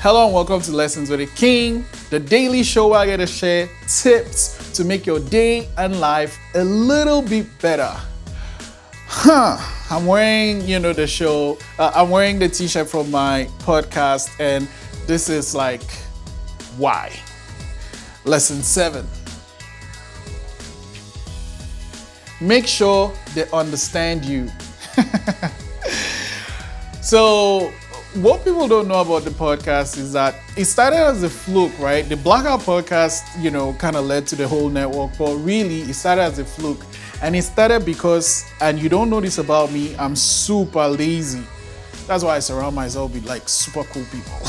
Hello and welcome to Lessons with the King, the daily show where I get to share tips to make your day and life a little bit better. I'm wearing, I'm wearing the t-shirt from my podcast, and this is like, why? Lesson 7. Make sure they understand you. So, what people don't know about the podcast is that it started as a fluke, right? The Blackout podcast, kind of led to the whole network, but really it started as a fluke. And it started because, and you don't know this about me, I'm super lazy. That's why I surround myself with like super cool people.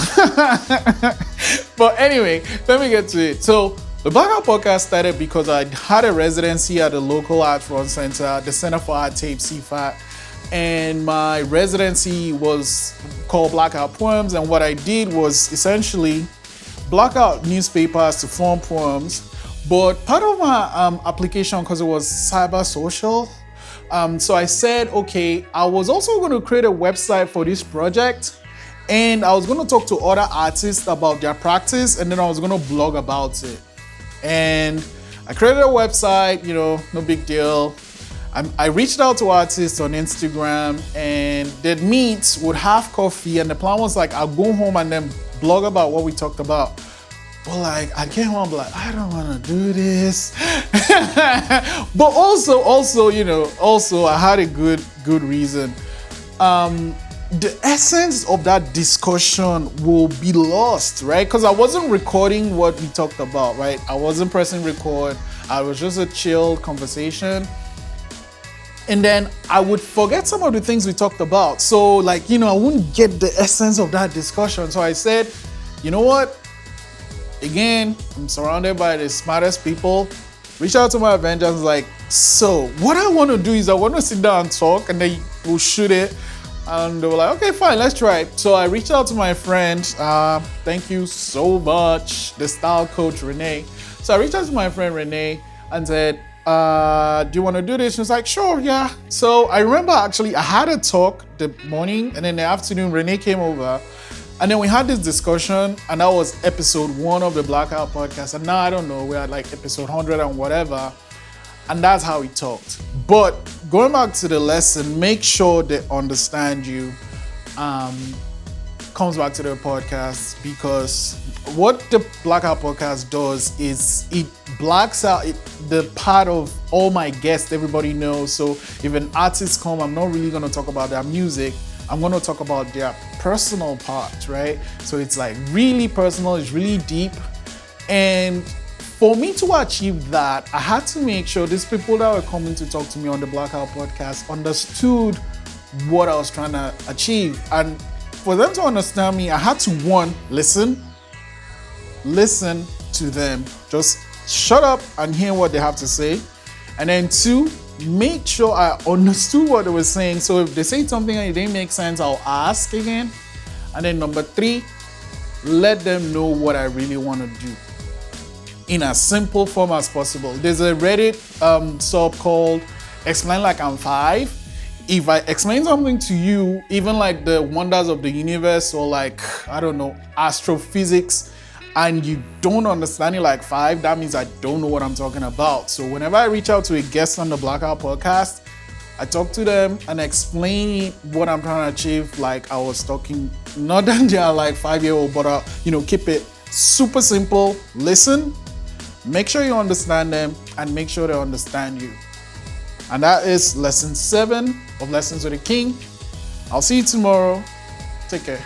But anyway, let me get to it. So the Blackout podcast started because I had a residency at the local Arts Run Center, the Center for Art Tape, CFAT. And my residency was called Blackout Poems, and what I did was essentially block out newspapers to form poems. But part of my application, because it was cyber social, so I said, okay, I was also going to create a website for this project, and I was going to talk to other artists about their practice, and then I was going to blog about it. And I created a website, no big deal. I reached out to artists on Instagram, and they'd meet, would have coffee, and the plan was like, I'll go home and then blog about what we talked about. But like, I came home like, I don't want to do this. But also, I had a good reason. The essence of that discussion will be lost, right? Because I wasn't recording what we talked about, right? I wasn't pressing record. I was just a chill conversation. And then I would forget some of the things we talked about. So I wouldn't get the essence of that discussion. So I said, you know what? Again, I'm surrounded by the smartest people. Reach out to my Avengers like, so what I want to do is I want to sit down and talk, and then we'll shoot it. And they were like, okay, fine, let's try it. So I reached out to my friend. Thank you so much, the style coach, Renee. So I reached out to my friend Renee and said, do you want to do this? She was like, sure, yeah. So I remember actually I had a talk the morning, and in the afternoon, Renee came over, and then we had this discussion, and that was episode 1 of the Blackout podcast. And now I don't know, we're at like episode 100 and whatever. And that's how we talked. But going back to the lesson, make sure they understand you. Comes back to the podcast, because what the Blackout podcast does is it blacks out the part of all my guests everybody knows. So if an artist come, I'm not really going to talk about their music. I'm going to talk about their personal part, right? So it's like really personal, it's really deep. And for me to achieve that, I had to make sure these people that were coming to talk to me on the Blackout podcast understood what I was trying to achieve. And for them to understand me, I had to, 1, listen to them. Just shut up and hear what they have to say. And then 2, make sure I understood what they were saying. So if they say something and it didn't make sense, I'll ask again. And then number 3, let them know what I really want to do in as simple form as possible. There's a Reddit sub called Explain Like I'm 5. If I explain something to you, even like the wonders of the universe or like, I don't know, astrophysics, and you don't understand it like 5, that means I don't know what I'm talking about. So whenever I reach out to a guest on the Blackout podcast, I talk to them and explain what I'm trying to achieve like I was talking, not that they're like 5-year-old, but keep it super simple. Listen, make sure you understand them, and make sure they understand you. And that is lesson 7 of Lessons with the King. I'll see you tomorrow. Take care.